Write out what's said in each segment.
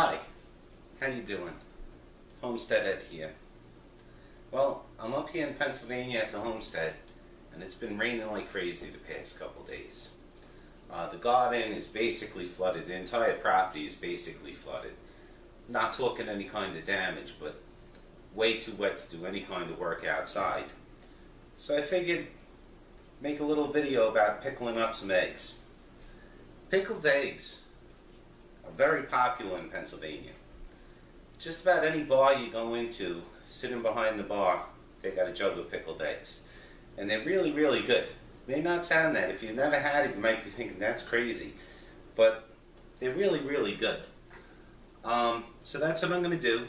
Hi, how you doing? Homestead Ed here. Well, I'm up here in Pennsylvania at the homestead, and it's been raining like crazy the past couple days. The garden is basically flooded. The entire property is basically flooded. Not talking any kind of damage, but way too wet to do any kind of work outside. So I figured make a little video about pickling up some eggs. Pickled eggs are very popular in Pennsylvania. Just about any bar you go into, sitting behind the bar, they got a jug of pickled eggs. And they're really, really good. May not sound that. If you've never had it, you might be thinking that's crazy. But they're really, really good. So that's what I'm going to do.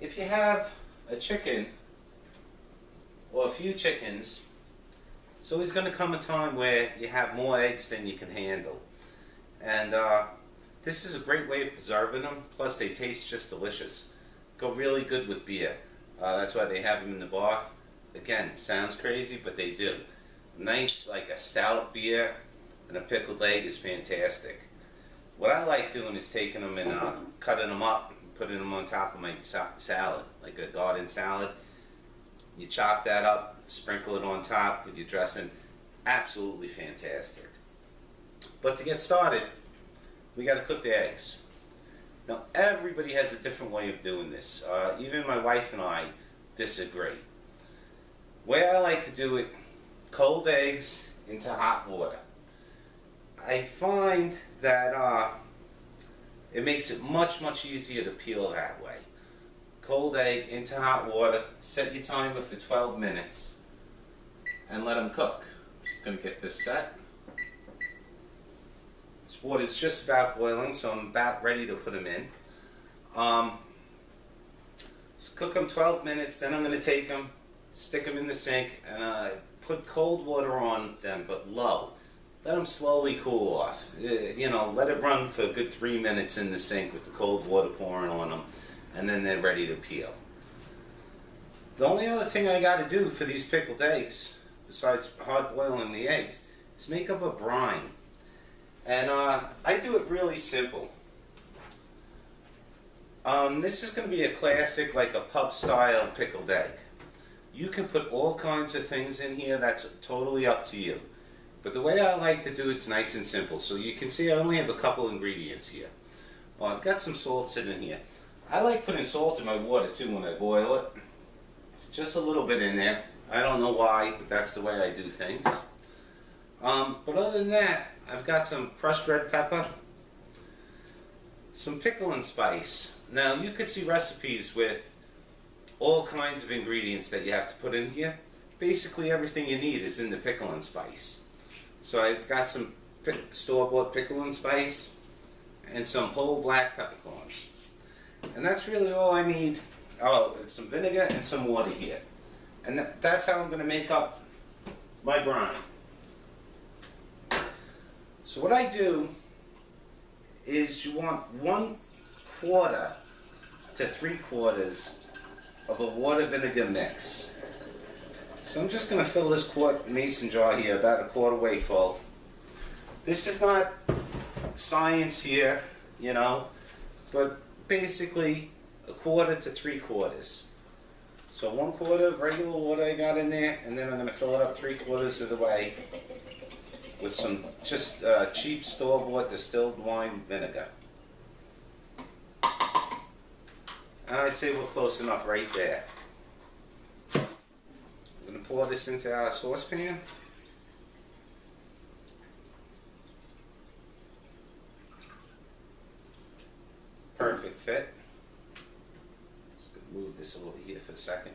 If you have a chicken or a few chickens, it's always going to come a time where you have more eggs than you can handle. And this is a great way of preserving them. Plus they taste just delicious. Go really good with beer. That's why they have them in the bar. Again, sounds crazy, but they do. Nice, like a stout beer and a pickled egg is fantastic. What I like doing is taking them and cutting them up and putting them on top of my salad, like a garden salad. You chop that up, sprinkle it on top with your dressing. Absolutely fantastic. But to get started, we got to cook the eggs. Now everybody has a different way of doing this. Even my wife and I disagree. The way I like to do it, cold eggs into hot water. I find that it makes it much, much easier to peel that way. Cold egg into hot water, set your timer for 12 minutes and let them cook. Just going to get this set. This water's just about boiling, so I'm about ready to put them in. Just cook them 12 minutes, then I'm going to take them, stick them in the sink, and put cold water on them, but low. Let them slowly cool off. You know, let it run for a good 3 minutes in the sink with the cold water pouring on them, and then they're ready to peel. The only other thing I got to do for these pickled eggs, besides hard boiling the eggs, is make up a brine. And I do it really simple. This is going to be a classic, like a pub style pickled egg. You can put all kinds of things in here, that's totally up to you. But the way I like to do it's nice and simple. So you can see I only have a couple ingredients here. Well, I've got some salt sitting here. I like putting salt in my water too when I boil it. Just a little bit in there. I don't know why, but that's the way I do things. But other than that, I've got some crushed red pepper, some pickling spice. Now you could see recipes with all kinds of ingredients that you have to put in here. Basically everything you need is in the pickling spice. So I've got some store-bought pickling spice and some whole black peppercorns. And that's really all I need. Oh, and some vinegar and some water here. And that's how I'm going to make up my brine. So what I do is you want 1/4 to 3/4 of a water vinegar mix. So I'm just going to fill this quart mason jar here about a quarter way full. This is not science here, you know, but basically 1/4 to 3/4. So 1/4 of regular water I got in there, and then I'm going to fill it up 3/4 of the way with some just cheap store-bought distilled wine vinegar. And I say we're close enough right there. I'm going to pour this into our saucepan. Perfect fit. Just going to move this over here for a second.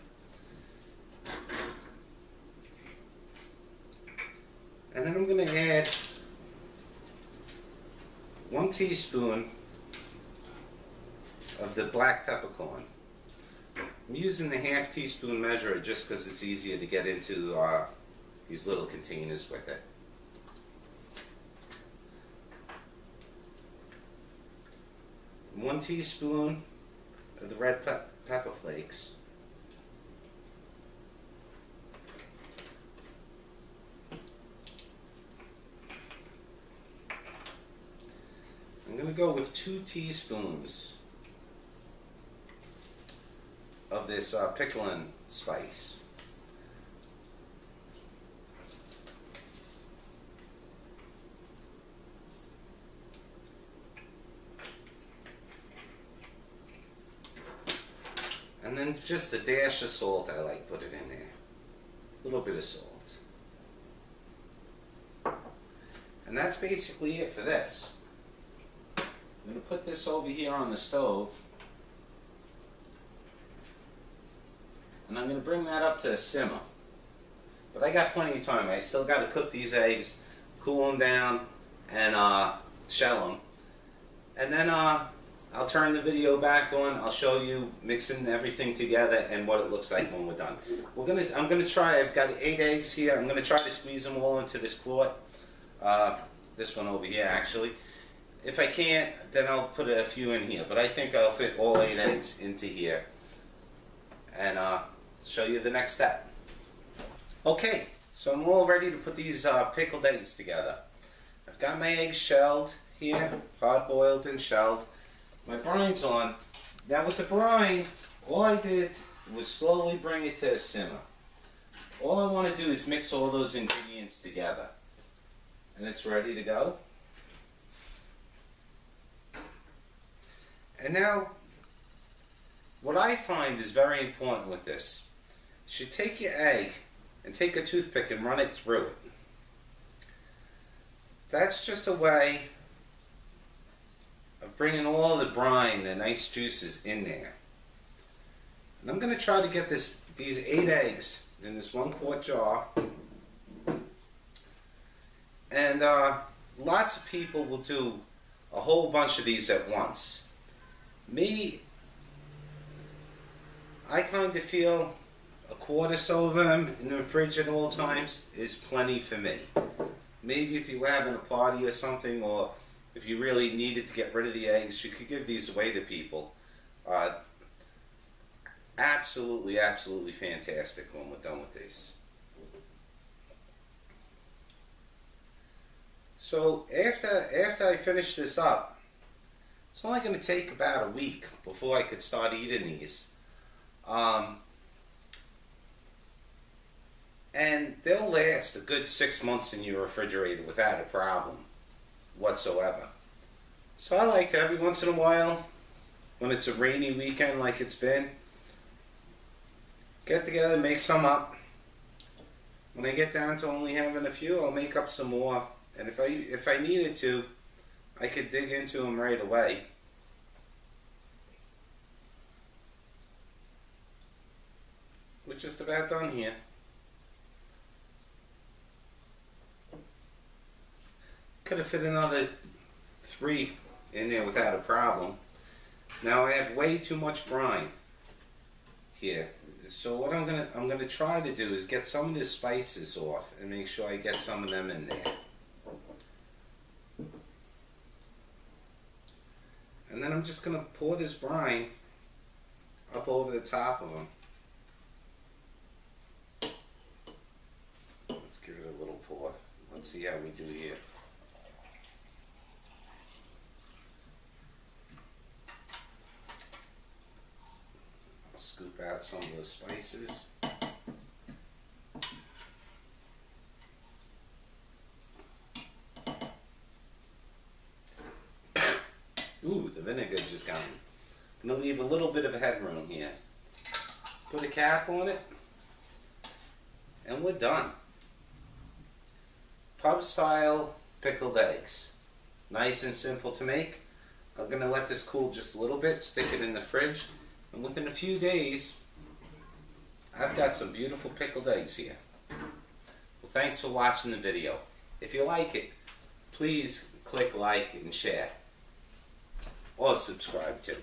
And then I'm going to add 1 teaspoon of the black peppercorn. I'm using the half teaspoon measure just because it's easier to get into these little containers with it. 1 teaspoon of the red pepper flakes. I'm going to go with 2 teaspoons of this pickling spice. And then just a dash of salt. I like put it in there. A little bit of salt. And that's basically it for this. I'm going to put this over here on the stove. And I'm going to bring that up to a simmer. But I got plenty of time. I still got to cook these eggs, cool them down, and shell them. And then I'll turn the video back on. I'll show you mixing everything together and what it looks like when we're done. I'm gonna try. I've got 8 eggs here. I'm gonna try to squeeze them all into this quart. This one over here, actually. If I can't, then I'll put a few in here. But I think I'll fit all 8 eggs into here and show you the next step. Okay, so I'm all ready to put these pickled eggs together. I've got my eggs shelled here, hard boiled and shelled. My brine's on. Now with the brine, all I did was slowly bring it to a simmer. All I want to do is mix all those ingredients together. And it's ready to go. And now, what I find is very important with this, is you take your egg and take a toothpick and run it through it. That's just a way of bringing all the brine, the nice juices in there. And I'm going to try to get these 8 eggs in this 1 quart jar. And lots of people will do a whole bunch of these at once. Me, I kind of feel a quart or so of them in the fridge at all times is plenty for me. Maybe if you were having a party or something, or if you really needed to get rid of the eggs, you could give these away to people. Absolutely, absolutely fantastic when we're done with these. So after I finish this up, it's only going to take about a week before I could start eating these. And they'll last a good 6 months in your refrigerator without a problem whatsoever. So I like to every once in a while, when it's a rainy weekend like it's been, get together, make some up. When I get down to only having a few, I'll make up some more. And if I needed to, I could dig into them right away. We're just about done here. Could have fit another 3 in there without a problem. Now I have way too much brine here. So what I'm gonna try to do is get some of the spices off and make sure I get some of them in there. And then I'm just gonna pour this brine up over the top of them. Let's give it a little pour. Let's see how we do here. Scoop out some of those spices. Ooh, the vinegar just got me. I'm going to leave a little bit of headroom here. Put a cap on it, and we're done. Pub style pickled eggs. Nice and simple to make. I'm going to let this cool just a little bit, stick it in the fridge, and within a few days, I've got some beautiful pickled eggs here. Well, thanks for watching the video. If you like it, please click like and share. Or subscribe too.